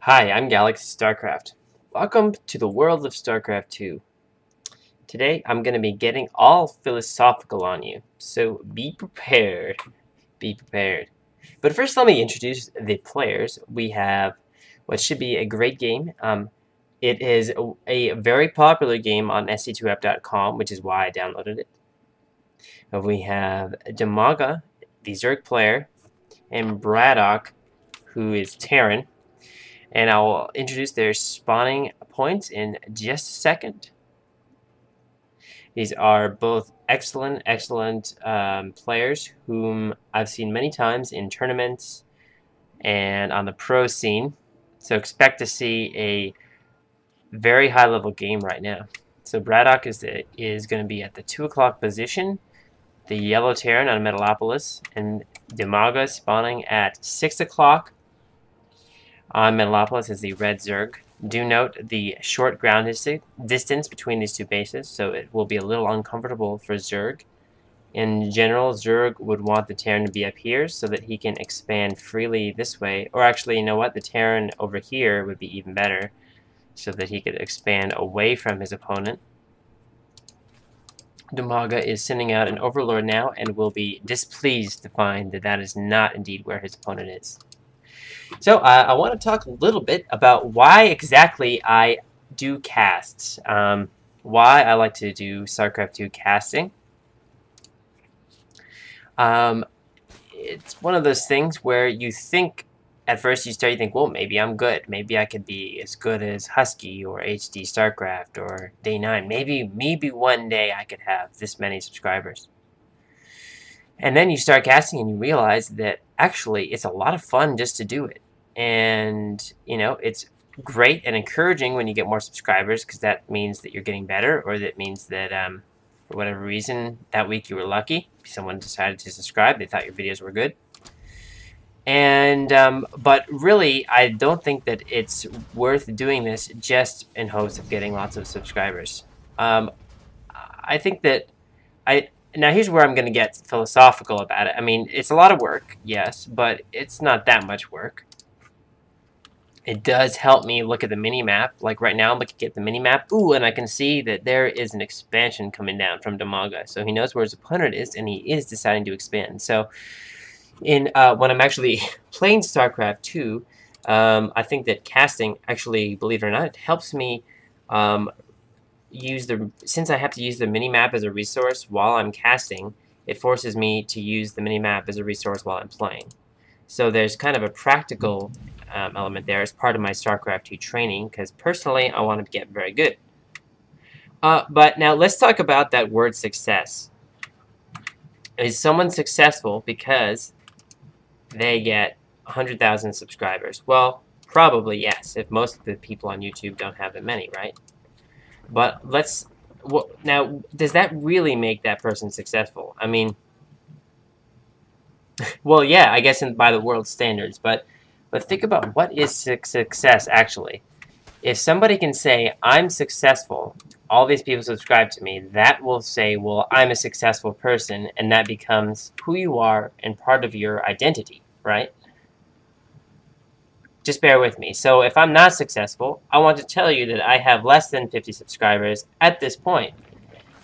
Hi, I'm Galaxy StarCraft. Welcome to the world of StarCraft 2. Today I'm going to be getting all philosophical on you, so be prepared. Be prepared. But first, let me introduce the players. We have what should be a great game. It is a very popular game on SC2app.com, which is why I downloaded it. We have Dimaga, the Zerg player, and Bratok, who is Terran. And I'll introduce their spawning points in just a second. These are both excellent players whom I've seen many times in tournaments and on the pro scene. So expect to see a very high level game right now. So Bratok is going to be at the 2 o'clock position, the yellow Terran on Metalopolis, and Dimaga spawning at 6 o'clock on Metalopolis is the red Zerg. Do note the short ground distance between these two bases, so it will be a little uncomfortable for Zerg. In general, Zerg would want the Terran to be up here so that he can expand freely this way. Or actually, you know what? The Terran over here would be even better so that he could expand away from his opponent. Dimaga is sending out an Overlord now and will be displeased to find that that is not indeed where his opponent is. So I want to talk a little bit about why exactly I do casts, why I like to do StarCraft 2 casting. It's one of those things where you think, at first you think, well, maybe I'm good. Maybe I could be as good as Husky or HD StarCraft or Day 9. Maybe one day I could have this many subscribers. And then you start casting and you realize that actually it's a lot of fun just to do it. And, you know, it's great and encouraging when you get more subscribers because that means that you're getting better, or that means that for whatever reason that week you were lucky. Someone decided to subscribe. They thought your videos were good. And but really, I don't think that it's worth doing this just in hopes of getting lots of subscribers. I think that Now here's where I'm going to get philosophical about it. I mean, it's a lot of work, yes, but it's not that much work. It does help me look at the mini-map. Like right now I'm looking at the mini-map. Ooh, and I can see that there is an expansion coming down from Dimaga. So he knows where his opponent is, and he is deciding to expand. So when I'm actually playing StarCraft 2, I think that casting, actually, believe it or not, it helps me since I have to use the mini-map as a resource while I'm casting, it forces me to use the mini-map as a resource while I'm playing. So there's kind of a practical element there as part of my StarCraft 2 training, because personally I want to get very good. But now let's talk about that word success. Is someone successful because they get 100,000 subscribers? Well, probably yes, if most of the people on YouTube don't have that many, right? But now, does that really make that person successful? I mean, well, yeah, I guess by the world standards, but think about what is success actually. If somebody can say, I'm successful, all these people subscribe to me, that will say, well, I'm a successful person, and that becomes who you are and part of your identity, right? Just bear with me. So if I'm not successful, I want to tell you that I have less than 50 subscribers at this point.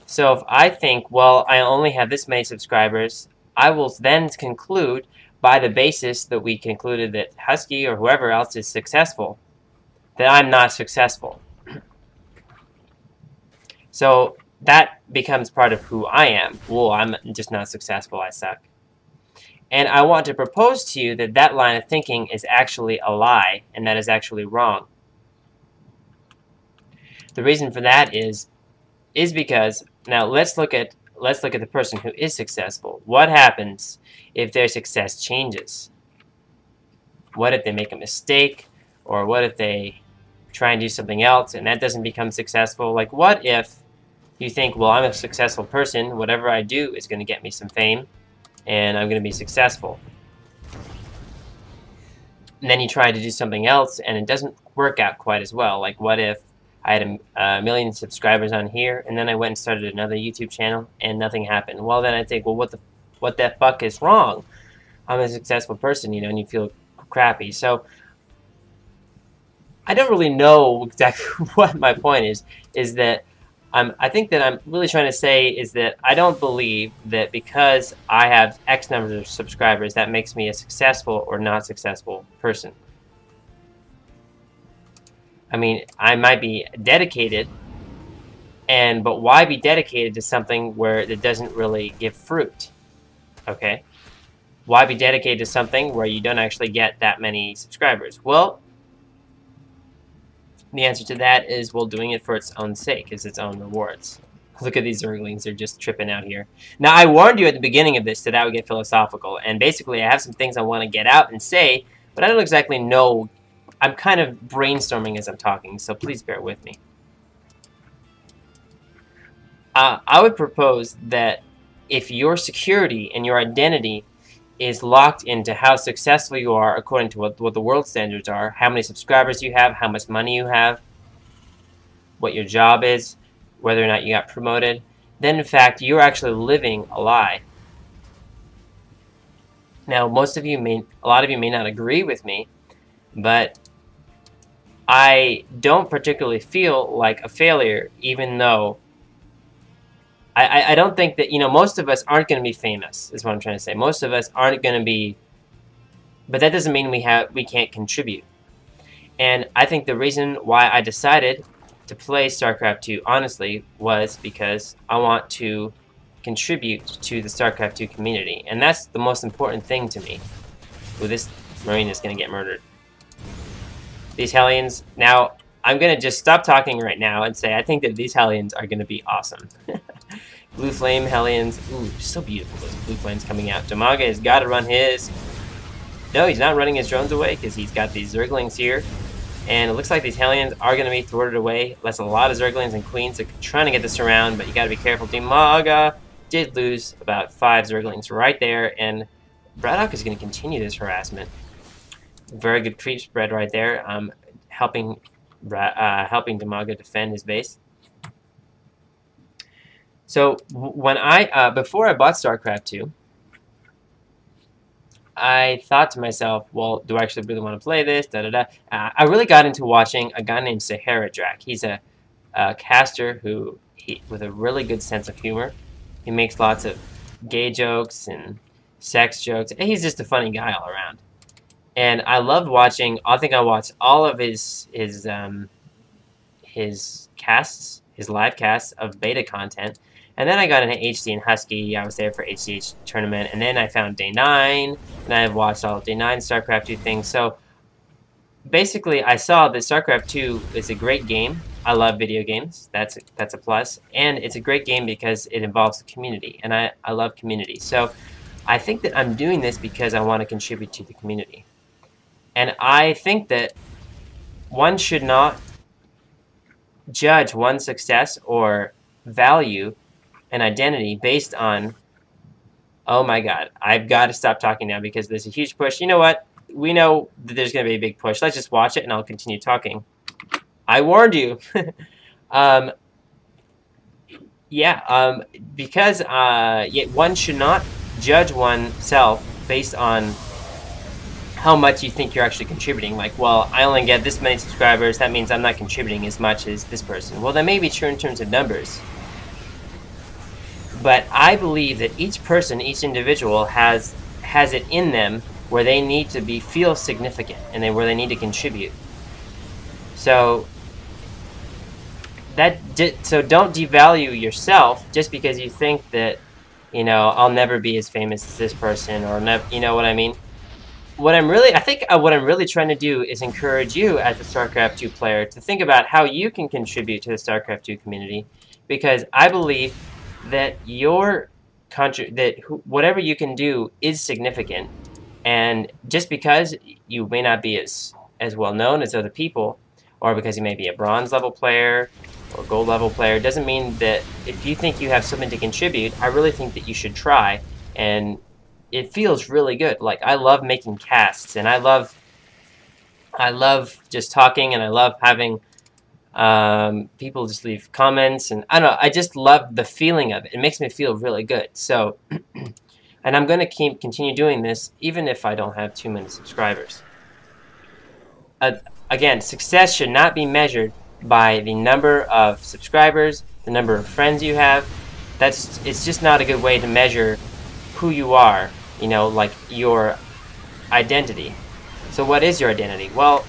So if I think, well, I only have this many subscribers, I will then conclude by the basis that we concluded that Husky or whoever else is successful, that I'm not successful. So that becomes part of who I am. Well, I'm just not successful, I suck. And I want to propose to you that that line of thinking is actually a lie, and that is actually wrong. The reason for that is because, now let's look at the person who is successful. What happens if their success changes? What if they make a mistake? Or what if they try and do something else and that doesn't become successful? Like, what if you think, well, I'm a successful person, whatever I do is going to get me some fame, and I'm going to be successful. And then you try to do something else, and it doesn't work out quite as well. Like, what if I had a million subscribers on here, and then I went and started another YouTube channel, and nothing happened? Well, then I think, well, what the fuck is wrong? I'm a successful person, you know, and you feel crappy. So I don't really know exactly what my point is that I think that I'm really trying to say is that I don't believe that because I have X number of subscribers, that makes me a successful or not successful person. I mean, I might be dedicated, but why be dedicated to something where it doesn't really give fruit? Okay? Why be dedicated to something where you don't actually get that many subscribers? Well, the answer to that is, well, doing it for its own sake, is its own rewards. Look at these Zerglings, they're just tripping out here. Now, I warned you at the beginning of this that I would get philosophical, and basically I have some things I want to get out and say, but I don't exactly know. I'm kind of brainstorming as I'm talking, so please bear with me. I would propose that if your security and your identity is locked into how successful you are according to what the world standards are, how many subscribers you have, how much money you have, what your job is, whether or not you got promoted, then in fact you're actually living a lie. Now, a lot of you may not agree with me, but I don't particularly feel like a failure, even though I don't think that, most of us aren't going to be famous, is what I'm trying to say. Most of us aren't going to be, but that doesn't mean we can't contribute. And I think the reason why I decided to play StarCraft 2, honestly, was because I want to contribute to the StarCraft 2 community. And that's the most important thing to me. Ooh, this Marine is going to get murdered. These Hellions, now, I'm going to just stop talking right now and say I think that these Hellions are going to be awesome. Blue Flame Hellions. Ooh, so beautiful, those blue flames coming out. Dimaga has got to run his. No, he's not running his drones away because he's got these Zerglings here. And it looks like these Hellions are going to be thwarted away. That's a lot of Zerglings and Queens. They're trying to get this around, but you got to be careful. Dimaga did lose about 5 Zerglings right there, and Bratok is going to continue this harassment. Very good creep spread right there, helping Dimaga defend his base. So when before I bought StarCraft 2, I thought to myself, well, do I actually really want to play this? I really got into watching a guy named Sahara Drac. He's a caster with a really good sense of humor. He makes lots of gay jokes and sex jokes. He's just a funny guy all around. And I loved watching. I think I watched all of his casts, his live casts of beta content. And then I got into HD and Husky. I was there for HDH tournament. And then I found Day 9. And I've watched all of Day 9 StarCraft 2 things. So basically, I saw that StarCraft 2 is a great game. I love video games. That's a plus. And it's a great game because it involves the community. And I love community. So I think that I'm doing this because I want to contribute to the community. And I think that one should not judge one's success or value an identity based on, oh my god, I've got to stop talking now because there's a huge push. You know what? We know that there's going to be a big push. Let's just watch it and I'll continue talking. I warned you. Because one should not judge oneself based on how much you think you're actually contributing. Like, well, I only get this many subscribers, that means I'm not contributing as much as this person. Well, that may be true in terms of numbers. But I believe that each person, each individual has it in them where they need to feel significant and where they need to contribute. So don't devalue yourself just because you think that, I'll never be as famous as this person, or you know what I mean? What I'm really trying to do is encourage you as a StarCraft 2 player to think about how you can contribute to the StarCraft 2 community, because I believe that whatever you can do is significant, and just because you may not be as well known as other people, or because you may be a bronze level player or gold level player, doesn't mean that if you think you have something to contribute, I really think that you should try. And it feels really good. Like, I love making casts, and I love just talking, and I love having people just leave comments, and I don't know, I just love the feeling of it. It makes me feel really good. So, and I'm going to continue doing this even if I don't have too many subscribers. again, success should not be measured by the number of subscribers, the number of friends you have. It's just not a good way to measure who you are, you know, like your identity. So what is your identity? Well,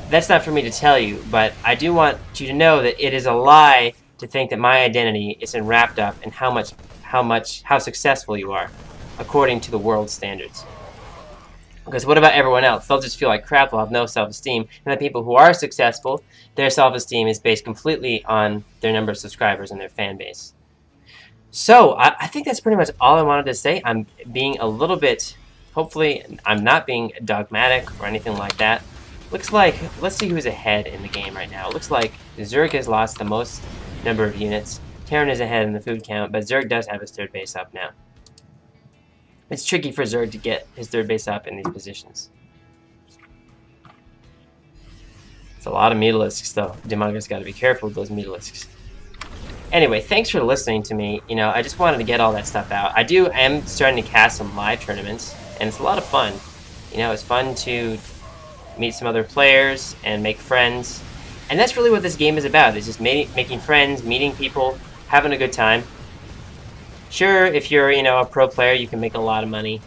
that's not for me to tell you, but I do want you to know that it is a lie to think that my identity is wrapped up in how successful you are, according to the world standards. Because what about everyone else? They'll just feel like crap, they'll have no self-esteem, and the people who are successful, their self-esteem is based completely on their number of subscribers and their fan base. So, I think that's pretty much all I wanted to say. I'm being a little bit, hopefully, I'm not being dogmatic or anything like that. Looks like, let's see who's ahead in the game right now. It looks like Zerg has lost the most number of units. Terran is ahead in the food count, but Zerg does have his third base up now. It's tricky for Zerg to get his third base up in these positions. It's a lot of Metalisks, though. Dimaga's got to be careful with those Metalisks. Anyway, thanks for listening to me. You know, I just wanted to get all that stuff out. I am starting to cast some live tournaments, and it's a lot of fun. You know, it's fun to meet some other players and make friends. And that's really what this game is about. It's just making friends, meeting people, having a good time. Sure, if you're, you know, a pro player, you can make a lot of money.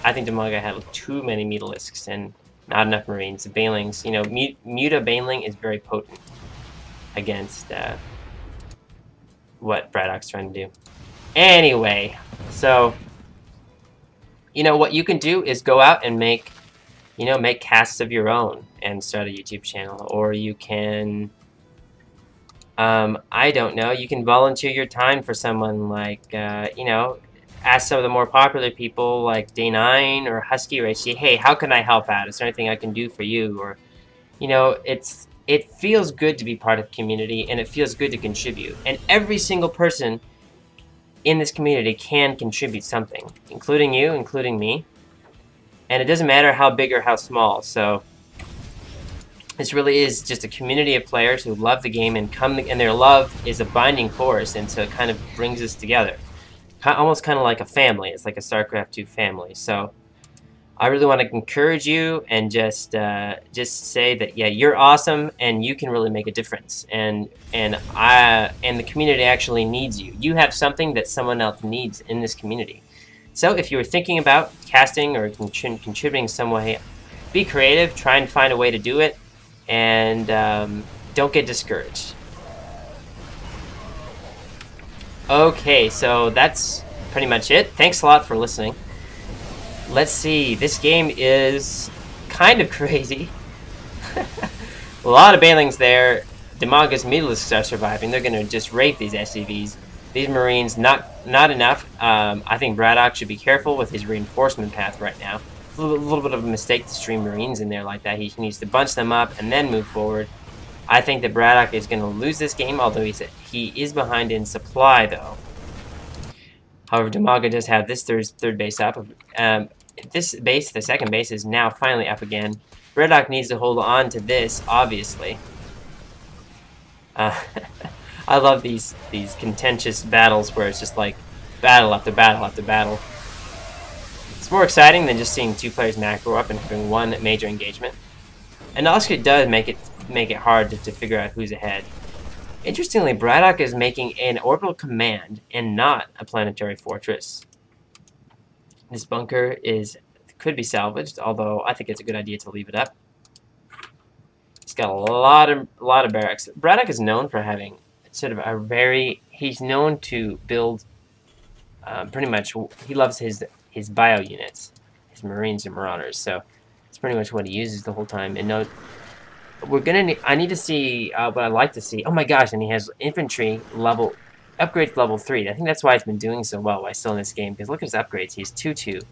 I think Dimaga had too many Metalisks and not enough Marines. The Banelings, you know, Muta Baneling is very potent against what Bradok's trying to do. Anyway, so, you know, what you can do is go out and make casts of your own and start a YouTube channel. Or you can, I don't know, you can volunteer your time for someone like, you know, ask some of the more popular people like Day9 or Husky or HC, hey, how can I help out? Is there anything I can do for you? Or, you know, it feels good to be part of the community, and it feels good to contribute. And every single person in this community can contribute something, including you, including me. And it doesn't matter how big or how small. So this really is just a community of players who love the game and their love is a binding force, and so it kind of brings us together. Almost kind of like a family. It's like a StarCraft 2 family. So I really want to encourage you and just say that, yeah, you're awesome and you can really make a difference. And the community actually needs you. You have something that someone else needs in this community. So if you were thinking about casting or contributing some way, be creative, try and find a way to do it, and don't get discouraged. Okay, so that's pretty much it. Thanks a lot for listening. Let's see, this game is kind of crazy. A lot of Banelings there. Dimaga's Metalisks are surviving. They're going to just rape these SCVs. These Marines, not enough. I think Bratok should be careful with his reinforcement path right now. A little bit of a mistake to stream Marines in there like that. He needs to bunch them up and then move forward. I think that Bratok is going to lose this game, although he is behind in supply, though. However, Dimaga does have this third base up. This base, the second base, is now finally up again. Bratok needs to hold on to this, obviously. I love these contentious battles where it's just like battle after battle after battle. It's more exciting than just seeing two players macro up and having one major engagement. And also does make it hard to figure out who's ahead. Interestingly, Bratok is making an orbital command and not a planetary fortress. This bunker could be salvaged, although I think it's a good idea to leave it up. It's got a lot of barracks. Bratok is known for having sort of he's known to build pretty much, he loves his bio units, his Marines and Marauders, so it's pretty much what he uses the whole time. And no, I need to see what I'd like to see. Oh my gosh, and he has infantry level, upgrades level 3. I think that's why he's been doing so well while still in this game, because look at his upgrades. He's 2-2.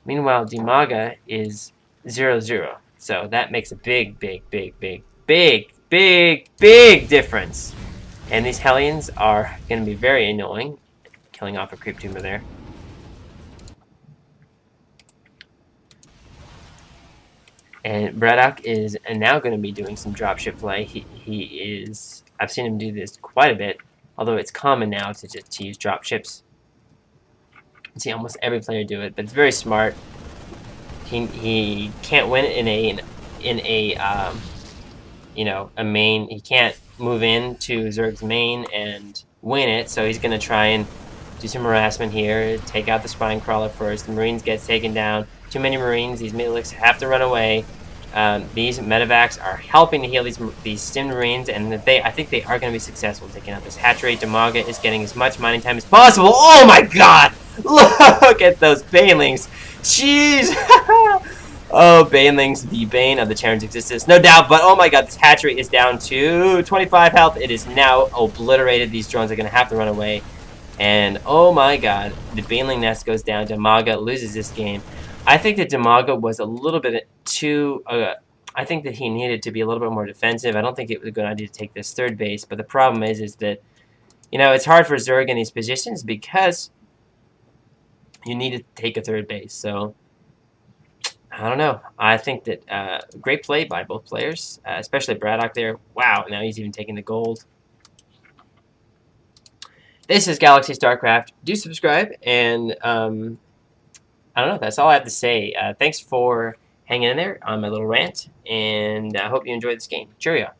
Meanwhile, Dimaga is 0-0. So that makes a big difference. And these Hellions are going to be very annoying. Killing off a creep tumor there. And Bratok is now going to be doing some dropship play. I've seen him do this quite a bit, although it's common now to use dropships. You see almost every player do it, but it's very smart. He can't win in a you know, a main. He can't move into Zerg's main and win it, so he's going to try and do some harassment here, take out the Spine Crawler first. The Marines get taken down. Too many Marines. These Metalics have to run away. These Medevacs are helping to heal these Stim Marines, and I think they are going to be successful in taking out this hatch rate. Dimaga is getting as much mining time as possible. Oh my god! Look at those Banelings! Jeez! Oh, Banelings, the bane of the Terran's existence, no doubt, but oh my god, this hatch rate is down to 25 health. It is now obliterated. These drones are going to have to run away. And oh my god, the Baneling nest goes down. Dimaga loses this game. I think that Dimaga was a little bit too... I think that he needed to be a little bit more defensive. I don't think it was a good idea to take this third base. But the problem is that, you know, it's hard for Zerg in these positions because you need to take a third base. So, I don't know. I think that great play by both players, especially Bratok there. Wow, now he's even taking the gold. This is Galaxy StarCraft. Do subscribe, and I don't know. That's all I have to say. Thanks for hanging in there on my little rant, and I hope you enjoyed this game. Cheerio.